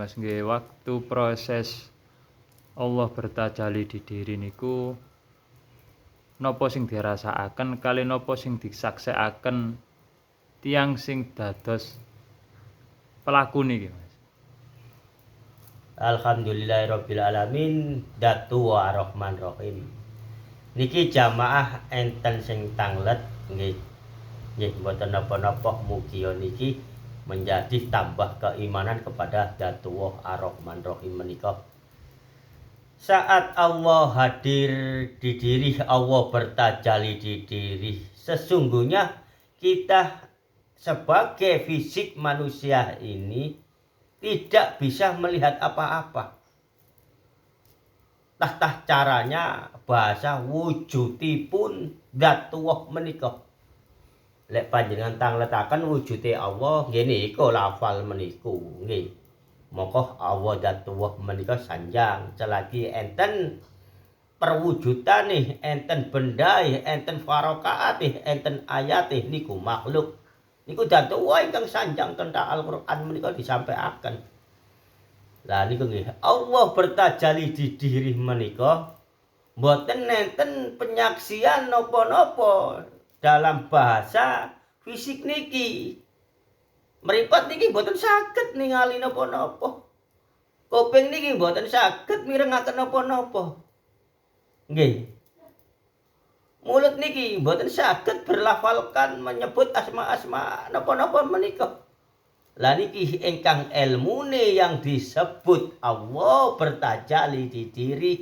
Mas nggih, waktu proses Allah bertajalli di diri niku napa sing dirasakaken kali napa sing disaksekaken tiyang sing dados pelaku niki Mas. Alhamdulillahirabbil alamin, Datu wa Rahman Rahim. Niki jamaah enten sing tanglet nggih. Nggih mboten napa-napa mugi niki menjadi tambah keimanan kepada Datu Ar-Rahman Rahim menika. Saat Allah hadir di diri, Allah bertajalli di diri, sesungguhnya kita sebagai fisik manusia ini tidak bisa melihat apa-apa. Tah caranya bahasa wujudipun Datuwah menika. Lek panjenengan tangletaken wujude Allah nggih niku lafal meniku nggih. Maka Allah Datuwah menika sanjang selagi enten perwujudane, enten bendae, enten farokaate, enten ayate niku makhluk. Niku Datuwah ingkang sanjang tentang Al-Qur'an menika disampaikan. Lah niku nggih, Allah bertajalli di diri menika mboten nenten penyaksian napa-napa dalam bahasa fisik niki. Mripat niki mboten saged ningali napa-napa. Kuping niki mboten saged mirengaken napa-napa. Nggih. Mulut niki mboten saged berlafalkan menyebut asma-asma napa-napa menika. Lah niki ingkang ilmune yang disebut Allah bertajalli di diri.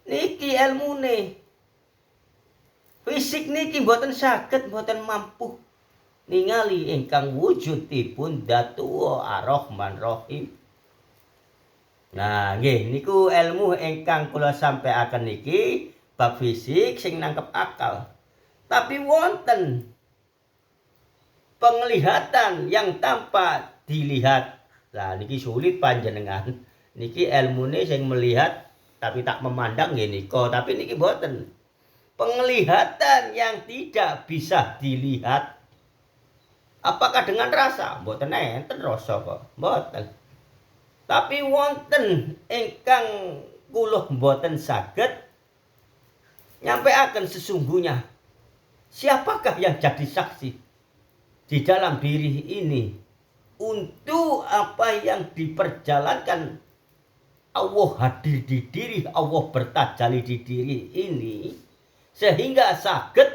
Niki ilmune. Fisik niki mboten saged, mboten mampu ningali ingkang wujudipun Datu Ar-Rahman Rahim. Nah, nggih niku ilmu ingkang kula sampaikan niki bab fisik sing nangkep akal. Tapi wonten penglihatan yang tanpa dilihat. Lah niki sulit panjenengan. Niki ilmune sing melihat tapi tak memandang nggih nika, tapi niki mboten. Penglihatan yang tidak bisa dilihat. Apakah dengan rasa? Mboten enten rasa kok. Mboten. Tapi wonten ingkang kula mboten saged nyampaikan sesungguhnya. Siapakah yang jadi saksi di dalam diri ini untuk apa yang diperjalankan Allah hadir di diri, Allah bertajalli di diri ini sehingga saged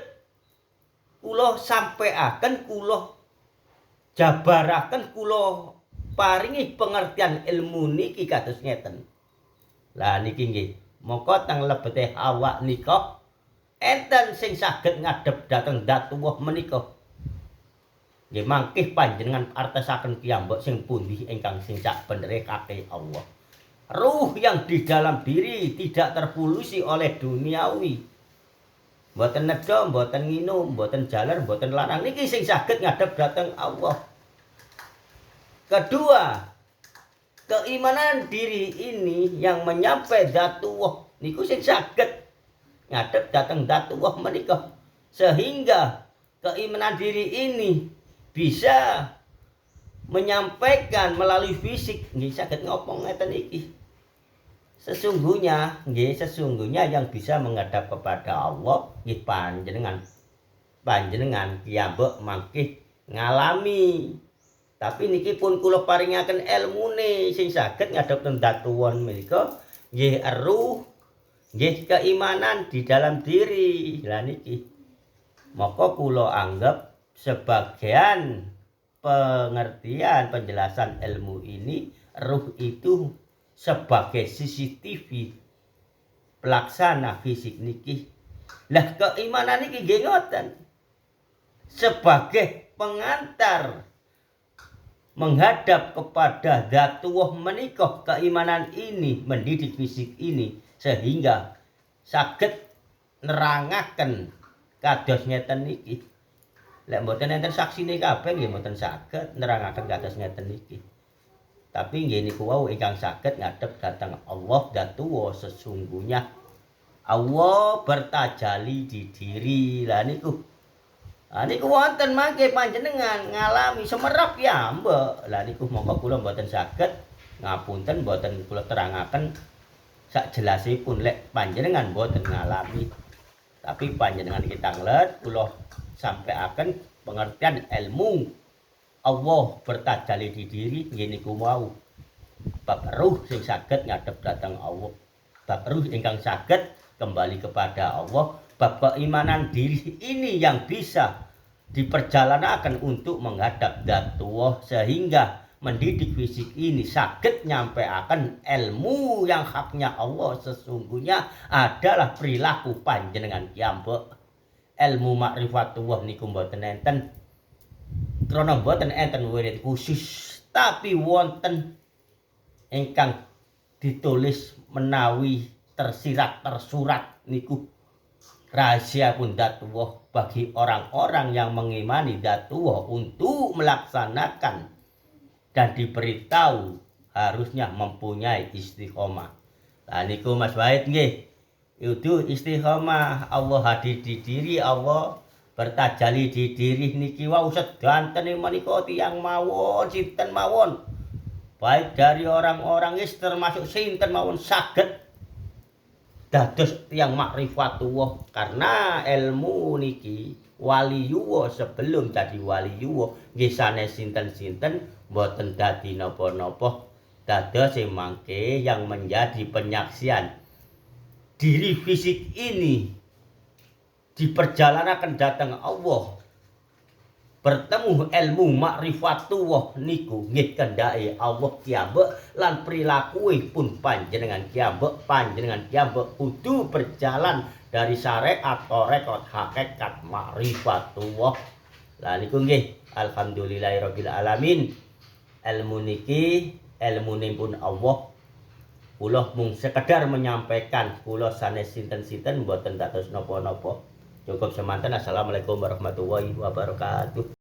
kula sampaikan, kula jabaraken, kula paringi pengertian ilmu niki kados ngeten. Lah niki nggih, mongko teng lebete awak nika enten sing saged ngadhep dhateng Datuwah menika. Nggih mangkih panjenengan artesaken piyambak sing pundi ingkang sing sak benere kakeh Allah. Ruh yang di dalam diri tidak terpolusi oleh duniawi. Mboten nedha, mboten nginum, mboten jaler, mboten larang niki sing saged ngadhep dhateng Allah. Kedua, keimanan diri ini yang menyampai Datuwah niku sing saged ngadhep dhateng Datuwah menika. Sehingga keimanan diri ini bisa menyampaikan melalui fisik nggih saged ngopong ngeten iki. Sesungguhnya yang bisa menghadap kepada Allah nggih panjenengan piyambak mangkih ngalami. Tapi niki pun kula paringaken ilmune sing saged ngadhep teng Datuwah menika nggih ruh, nggih keimanan di dalam diri. Lah niki maka kula anggap sebagian pengertian penjelasan ilmu ini ruh itu sebagai CCTV pelaksana fisik niki. Lah keimanan niki nggih ngoten. Sebagai pengantar menghadap kepada Datuwah menika, keimanan ini mendidik fisik ini sehingga saged nerangaken kados ngeten niki. Lek mboten enten saksine kabeh nggih mboten saged nerangaken kados ngeten niki. Tapi nggih niku wau ingkang saged ngadhep dhateng Allah Datuwah sesungguhnya Allah bertajalli di diri. Lah niku niku wonten mangke panjenengan ngalami semerap ya mbok. Lah niku mongko kula mboten saged ngapunten boten kula terangaken sak jelasipun lek panjenengan boten ngalami. Tapi panjenengan kita nglet kula sampaiaken pengertian ilmu Allah bertajalli di diri nggih niku mau. Bab ruh sing saged ngadhep dhateng Allah. Bab ruh ingkang saged kembali kepada Allah. Bab keimanan diri ini yang bisa diperjalanaken untuk menghadap zat Allah sehingga mendidik fisik ini saged nyampeaken ilmu yang haknya Allah sesungguhnya adalah perilaku panjenengan piyambak. Ilmu ma'rifatullah niku mboten enten krana mboten enten wirid khusus, tapi wonten ingkang ditulis menawi tersirat tersurat niku rahasia pun datullah bagi orang-orang yang mengimani datullah untuk melaksanakan dan diberitahu harusnya mempunyai istiqomah. Nah niku Mas Wahid nggih. Itu istiqomah Allah hadir di diri, Allah bertajalli di diri niki wau sedanten menika tiyang mawon sinten mawon. Baik dari orang-orang is termasuk sinten mawon saged dados tiyang makrifatullah karena ilmu niki waliyullah sebelum jadi waliyullah nggih sanes sinten-sinten mboten dadi napa-napa dados sing mangke yang menjadi penyaksian diri fisik ini diperjalanaken dhateng Allah bertemu ilmu ma'rifatullah niku nggih kendhake Allah piyambak lan perilakuipun panjenengan piyambak kudu berjalan dari syariat tarekat hakikat ma'rifatullah. Lah niku nggih alhamdulillahirabbil alamin. Ilmu niki ilmunipun Allah. Kula mung sekedar menyampaikan kula sanes sinten-sinten mboten dados napa-napa. Cukup semanten. Assalamualaikum warahmatullahi wabarakatuh.